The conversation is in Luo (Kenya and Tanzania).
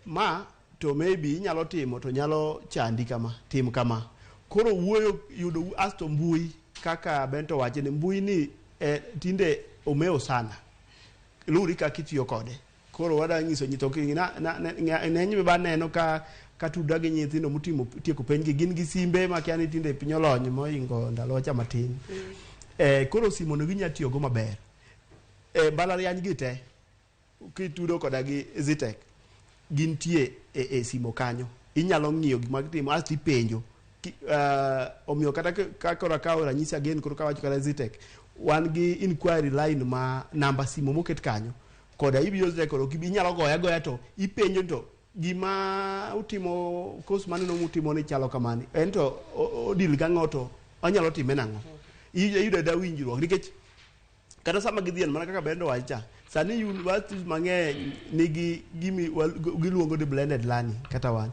ma to maybe inyalo timo to nyalo chandi kama, tim kama. Koro wuoyo yudo asto mbui kaka Bento wache ni mbui ni tinde omewo sana. Luri kaka itiyo kode. Koro wada nyiso nyithoki ng'eny ba neno ka tuda gi nyithindo mutimo tieko penj gi gin gi simbe ma kiani tinde piny olony moingo ndalo cha matin. Koro simo no ginya tiyo go maber. Mbalariany gi te kitudo koda gi Zitek gintie simo kanyo. Inyalo ng'iyo gik magitimo asti ipenjo. Omiyo kata kakora kawo ranyisi again koro kawacho kata Zitek wan gi inquiry line ma namba simo moket kanyo koda ibiro Zitek koro inyalo goya to ipenjo to gima utimo course maneno mutimo ni chalo kamani ento odil ga ng'oto onyalo time nang'o iyudo da winjruok nikech kata sama gidhien mana kaka Bendo wacha sani universities mang'eny nigi gimi giluongo ni blended learning kata wan